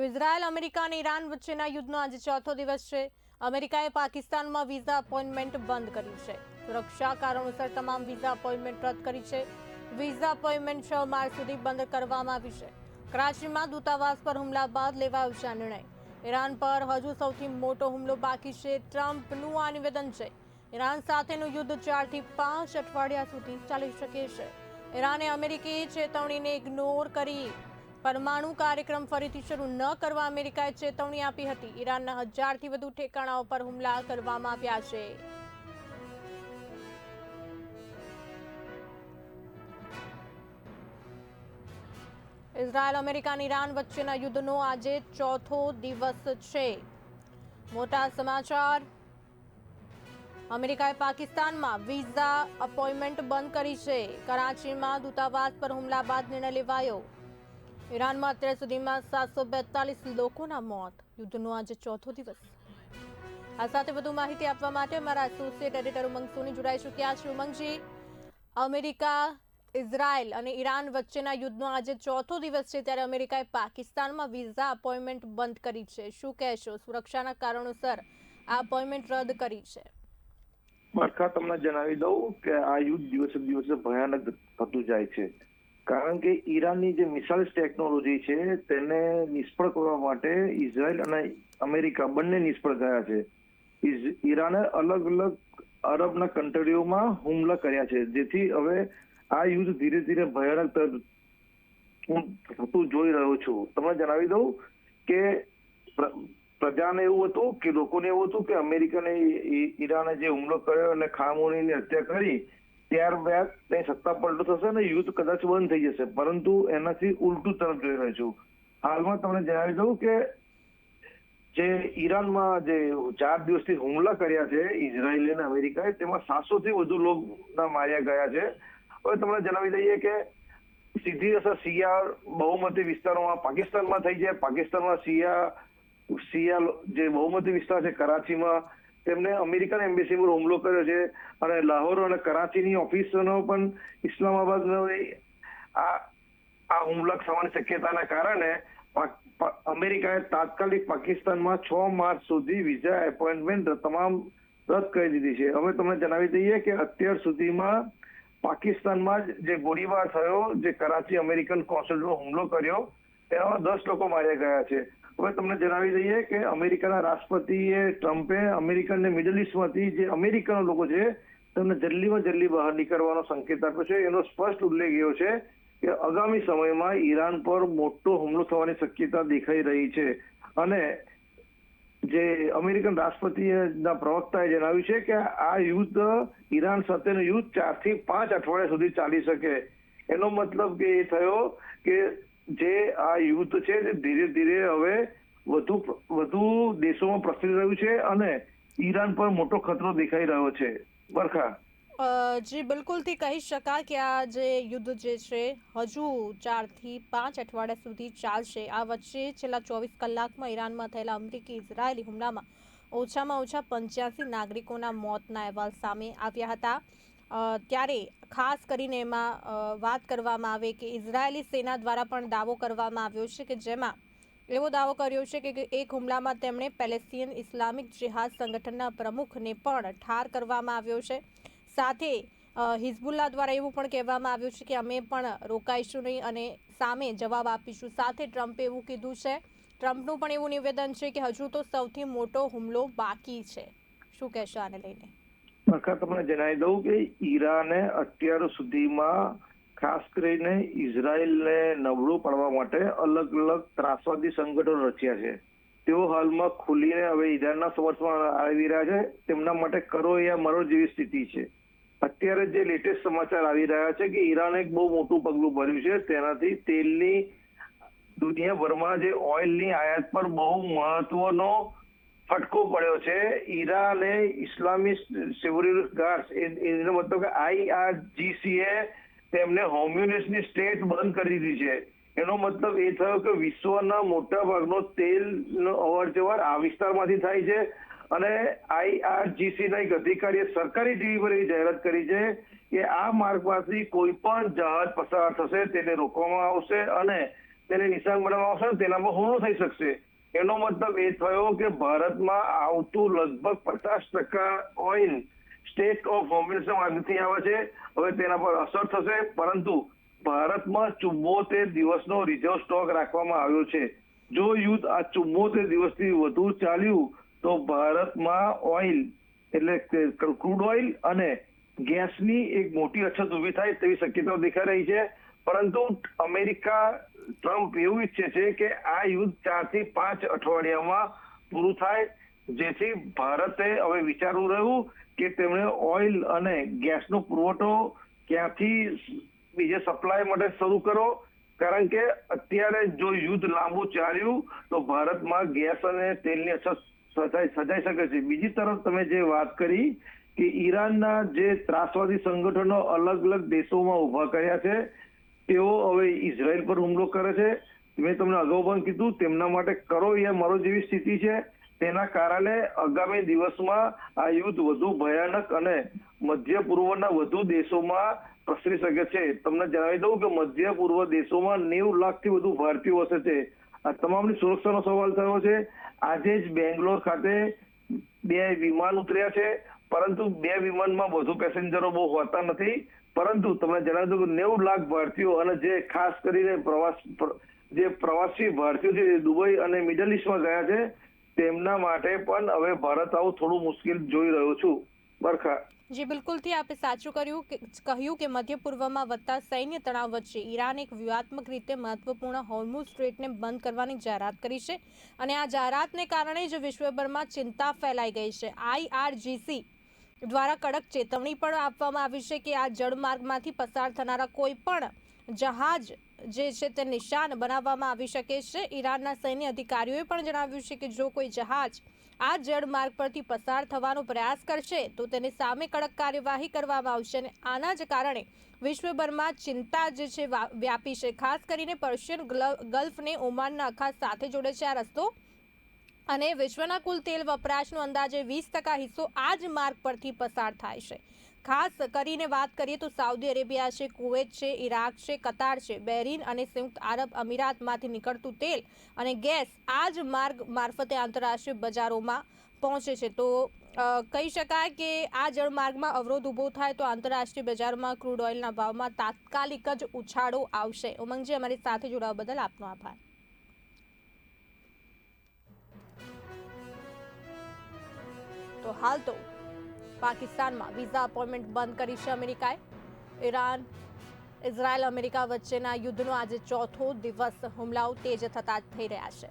Israel, America અને Iran વચ્ચેના યુદ્ધનો આજે ચોથો દિવસ છે. અમેરિકાએ પાકિસ્તાનમાં વિઝા અપોઇન્ટમેન્ટ બંધ કર્યું છે. સુરક્ષા કારણોસર તમામ વિઝા અપોઇન્ટમેન્ટ રદ કરી છે. વિઝા અપોઇન્ટમેન્ટ 6 માર્ચ સુધી બંધ કરવામાં આવી છે. કરાચીમાં દૂતાવાસ પર હુમલા બાદ લેવાયો છે આ નિર્ણય. ઈરાન પર હજુ સૌથી મોટો હુમલો બાકી છે. ટ્રમ્પનું આ નિવેદન છે. ઈરાન સાથેનું યુદ્ધ 4 થી 5 અઠવાડિયા સુધી ચાલી શકે છે. ઈરાને અમેરિકી ચેતવણીને ઇગ્નોર કરી પરમાણુ કાર્યક્રમ ફરીથી શરૂ ન કરવા અમેરિકાએ ચેતવણી આપી હતી. ઈરાનના 1000થી વધુ ઠેકાણાઓ પર હુમલા કરવામાં આવ્યા છે. ઇઝરાયલ, અમેરિકા અને ઈરાન વચ્ચેના યુદ્ધનો આજે ચોથો દિવસ છે. મોટા સમાચાર. અમેરિકાએ પાકિસ્તાનમાં વિઝા અપોઇન્ટમેન્ટ બંધ કરી છે. કરાચીમાં દૂતાવાસ પર હુમલા બાદ નિર્ણય લેવાયો. ઈરાનમાં અત્યાર સુધીમાં 742 લોકોના મોત. યુદ્ધનો આજે ચોથો દિવસ. આ સાથે વધુ માહિતી આપવા માટે અમારા એસોસિએટ એડિટર ઉમંગ સોની જોડાઈ ચૂક્યા છે. ઉમંગજી, અમેરિકા, ઇઝરાયલ અને ઈરાન વચ્ચેના યુદ્ધનો આજે ચોથો દિવસ છે, ત્યારે અમેરિકાએ પાકિસ્તાનમાં વિઝા અપોઇન્ટમેન્ટ બંધ કરી છે. શું કહેશો? સુરક્ષાના કારણોસર આ અપોઇન્ટમેન્ટ રદ કરી છે. બરખા, તમને જણાવી દઉં કે આ યુદ્ધ દિવસે દિવસે ભયાનક થતું જાય છે. કારણ કે ઈરાનની જે મિસાઇલ ટેકનોલોજી છે તેને નિષ્ફળ કરવા માટે ઇઝરાયલ અને અમેરિકા બંને નિષ્ફળ ગયા છે. ઈરાને અલગ અલગ અરબના કન્ટ્રીઓમાં હુમલા કર્યા છે, જેથી હવે આ યુદ્ધ ધીરે ધીરે ભયાનક થતું જોઈ રહ્યો છું. તમને જણાવી દઉં કે પ્રજાને એવું હતું કે લોકોને એવું હતું કે અમેરિકાને ઈરાને જે હુમલો કર્યો અને ખામોનીની હત્યા કરી ત્યારબાદ ત્યાં સત્તા પલટો થશે અને યુદ્ધ કદાચ બંધ થઈ જશે, પરંતુ એનાથી ઉલટું તરફ જોઈ રહ્યો છું. હાલમાં તમને જણાવી દઉં કે જે ઈરાનમાં જે 4 દિવસથી હુમલા કર્યા છે ઇઝરાયલ અને અમેરિકાએ, તેમાં 700થી વધુ લોકો માર્યા ગયા છે. હવે તમને જણાવી દઈએ કે સીધી અસર શિયા બહુમતી વિસ્તારોમાં પાકિસ્તાનમાં થઈ છે. પાકિસ્તાનમાં શિયા જે બહુમતી વિસ્તાર છે કરાચીમાં, તેમને અમેરિકન એમ્બેસી પર હુમલો કર્યો છે અને લાહોર અને કરાચીની ઓફિસનો પણ ઇસ્લામાબાદનો આ હુમલા થવાની શક્યતાના કારણે અમેરિકાએ તાત્કાલિક પાકિસ્તાનમાં 6 માર્ચ સુધી વિઝા એપોઇન્ટમેન્ટ તમામ રદ કરી દીધી છે. હવે તમને જણાવી દઈએ કે અત્યાર સુધીમાં પાકિસ્તાનમાં જે ગોળીબાર થયો, જે કરાચી અમેરિકન કોન્સ્યુલેટનો હુમલો કર્યો, તેમાં 10 લોકો માર્યા ગયા છે. હવે તમને જણાવી દઈએ કે અમેરિકાના રાષ્ટ્રપતિએ ટ્રમ્પે અમેરિકન મિડલ ઇસ્ટમાંથી જે અમેરિકન લોકો છે તેમને જલ્દીમાં જલ્દી બહાર નીકળવાનો સંકેત આપ્યો છે. એનો સ્પષ્ટ ઉલ્લેખ એવો છે કે આગામી સમયમાં ઈરાન પર મોટો હુમલો થવાની શક્યતા દેખાઈ રહી છે. અને જે અમેરિકન રાષ્ટ્રપતિના પ્રવક્તાએ જણાવ્યું છે કે આ યુદ્ધ ઈરાન સાથેનું યુદ્ધ 4 થી 5 અઠવાડિયા સુધી ચાલી શકે. એનો મતલબ કે એ થયો કે જે આ યુદ્ધ છે તે ધીરે ધીરે હવે વધુ દેશોમાં પ્રસરી રહ્યું છે અને ઈરાન પર મોટો ખતરો દેખાઈ રહ્યો છે. બરખા, જી બિલકુલથી કહી શકાય કે આ જે યુદ્ધ જે છે હજુ 4 થી 5 અઠવાડિયા સુધી ચાલશે. આ વચ્ચે છેલ્લા 24 કલાકમાં ઈરાનમાં થયેલા અમેરિકી ઇઝરાયેલી હુમલામાં ઓછામાં ઓછા 85 નાગરિકોના મોતના અહેવાલ સામે આવ્યા હતા. ત્યારે ખાસ કરીને એમાં વાત કરવામાં આવે કે ઇઝરાયેલી સેના દ્વારા પણ દાવો કરવામાં આવ્યો છે કે જેમાં એવો દાવો કર્યો છે કે એક હુમલામાં તેમણે પેલેસ્ટિયન ઇસ્લામિક જિહાદ સંગઠનના પ્રમુખને પણ ઠાર કરવામાં આવ્યો છે. સાથે હિઝબુલ્લા દ્વારા એવું પણ કહેવામાં આવ્યું છે કે અમે પણ રોકાઈશું નહીં અને સામે જવાબ આપીશું. સાથે ટ્રમ્પે એવું કીધું છે, ટ્રમ્પનું પણ એવું નિવેદન છે કે હજુ તો સૌથી મોટો હુમલો બાકી છે. શું કહેશો આને લઈને? તમને જણાવી દઉં કે ઈરાને અત્યાર સુધીમાં ખાસ કરીને ઇઝરાયલને નબળું પાડવા માટે અલગ અલગ ત્રાસવાદી સંગઠનો રચ્યા છે. તેઓ હાલમાં ખુલીને હવે ઈરાનના સમર્થનમાં આવી રહ્યા છે. તેમના માટે કરો યા મરો જેવી સ્થિતિ છે. અત્યારે જે લેટેસ્ટ સમાચાર આવી રહ્યા છે કે ઈરાને એક બહુ મોટું પગલું ભર્યું છે. તેનાથી તેલની દુનિયાભરમાં જે ઓઇલની આયાત પર બહુ મહત્વનો ફટકો પડ્યો છે. ઈરાને ઇસ્લામિસ્ટ સિક્યુરિટી ગાર્ડ્સ એનો મતલબ કે IRGC તેમને હોમ્યુનિસ્ટની સ્ટેટ બંધ કરી દીધી છે. એનો મતલબ એ થયો કે વિશ્વના મોટા ભાગનો તેલનો અવર જવર આ વિસ્તારમાંથી થાય છે અને IRGCના એક અધિકારીએ સરકારી ટીવી પર એવી જાહેરાત કરી છે કે આ માર્ગમાંથી કોઈ પણ જહાજ પસાર થશે તેને રોકવામાં આવશે અને તેને નિશાન બનાવવામાં આવશે તેનામાં હુમલો થઈ શકશે. એનો મતલબ એ થયો કે ભારતમાં આવતું લગભગ 50% ઓઇલ સ્ટેટ ઓફ હોમલેન્ડ આગળથી આવે છે. હવે તેના પર અસર થશે, પરંતુ ભારતમાં 74 દિવસનો રિઝર્વ સ્ટોક રાખવામાં આવ્યો છે. જો યુદ્ધ આ 74 દિવસથી વધુ ચાલ્યું તો ભારતમાં ઓઇલ એટલે ક્રૂડ ઓઇલ અને ગેસની એક મોટી અછત ઊભી થાય તેવી શક્યતાઓ દેખાઈ રહી છે. પરંતુ અમેરિકા ટ્રમ્પ એવું ઈચ્છે છે કે આ યુદ્ધ 4 થી 5 અઠવાડિયામાં પૂરું થાય, જેથી ભારતે હવે વિચારવું રહ્યું કે તેમણે ઓઇલ અને ગેસનો પુરવઠો ક્યાંથી બીજે સપ્લાય માટે શરૂ કરો, કારણ કે અત્યારે જો યુદ્ધ લાંબુ ચાલ્યું તો ભારતમાં ગેસ અને તેલની અછત સર્જાઈ શકે છે. બીજી તરફ તમે જે વાત કરી કે ઈરાનના જે ત્રાસવાદી સંગઠનો અલગ અલગ દેશોમાં ઉભા કર્યા છે, તેઓ હવે ઇઝરાયલ પર હુમલો કરે છે. મેં તમને અગાઉ પણ કીધું, તેમના માટે કરો યા મરો જેવી સ્થિતિ છે. તેના કારણે આગામી દિવસમાં આ યુદ્ધ વધુ ભયાનક અને મધ્ય પૂર્વના વધુ દેશોમાં પ્રસરી શકે છે. તમને જણાવી દઉં કે મધ્ય પૂર્વ દેશોમાં 90 લાખથી વધુ ભારતીયો વસે છે. આ તમામની સુરક્ષાનો સવાલ થયો છે. આજે જ બેંગ્લોર ખાતે 2 વિમાન ઉતર્યા છે, પરંતુ 2 વિમાનમાં વધુ પેસેન્જરો બહુ હોતા નથી. પરંતુ તમને જણાવી દઉં કે 90 લાખ ભારતીયો અને જે ખાસ કરીને પ્રવાસી ભારતીયો છે દુબઈ અને મિડલ ઈસ્ટમાં ગયા છે, તેમના માટે પણ હવે ભારત આવું થોડું મુશ્કેલ જોઈ રહ્યો છું. બરખા. જી બિલકુલથી આપે સાચું કહ્યું કે મધ્ય પૂર્વમાં વધતા સૈન્ય તણાવ વચ્ચે ઈરાન એક વ્યૂહાત્મક રીતે મહત્વપૂર્ણ હોર્મુઝ સ્ટ્રેટને બંધ કરવાની જાહેરાત કરી છે, અને આ જાહેરાતને કારણે જ વિશ્વભરમાં ચિંતા ફેલાઈ ગઈ છે. IRGC દ્વારા કડક ચેતવણી પણ આપવામાં આવી છે કે આ જળમાર્ગમાંથી પસાર થનારા કોઈ પણ જહાજ જે છે તે નિશાન બનાવવામાં આવી શકે છે. ઈરાનના સૈન્ય અધિકારીઓએ પણ જણાવ્યું છે કે જો કોઈ જહાજ આ જળમાર્ગ પરથી પસાર થવાનો પ્રયાસ કરશે તો તેની સામે કડક કાર્યવાહી કરવામાં આવશે, અને આના જ કારણે વિશ્વભરમાં ચિંતા જે છે વ્યાપી છે. ખાસ કરીને પર્શિયન ગલ્ફને ઓમાનના અખાત સાથે જોડે છે આ રસ્તો, અને વિશ્વના કુલ તેલ વપરાશનો અંદાજે 20% હિસ્સો આ જ માર્ગ પરથી પસાર થાય છે. ખાસ કરીને વાત કરીએ તો સાઉદી અરેબિયા છે, કુવૈત છે, ઈરાક છે, કતાર છે, બહેરીન અને સંયુક્ત આરબ અમીરાતમાંથી નીકળતું તેલ અને ગેસ આ જ માર્ગ મારફતે આંતરરાષ્ટ્રીય બજારોમાં પહોંચે છે. તો કહી શકાય કે આ જળમાર્ગમાં અવરોધ ઊભો થાય તો આંતરરાષ્ટ્રીય બજારમાં ક્રૂડ ઓઇલના ભાવમાં તાત્કાલિક જ ઉછાળો આવશે. ઉમંગજી, અમારી સાથે જોડાવા બદલ આપનો આભાર. તો હાલ તો પાકિસ્તાનમાં વિઝા અપોઇન્ટમેન્ટ બંધ કરી છે અમેરિકાએ. ઇઝરાયલ અમેરિકા વચ્ચેના યુદ્ધનો આજે ચોથો દિવસ હુમલાઓ તેજ થતા થઈ રહ્યા છે.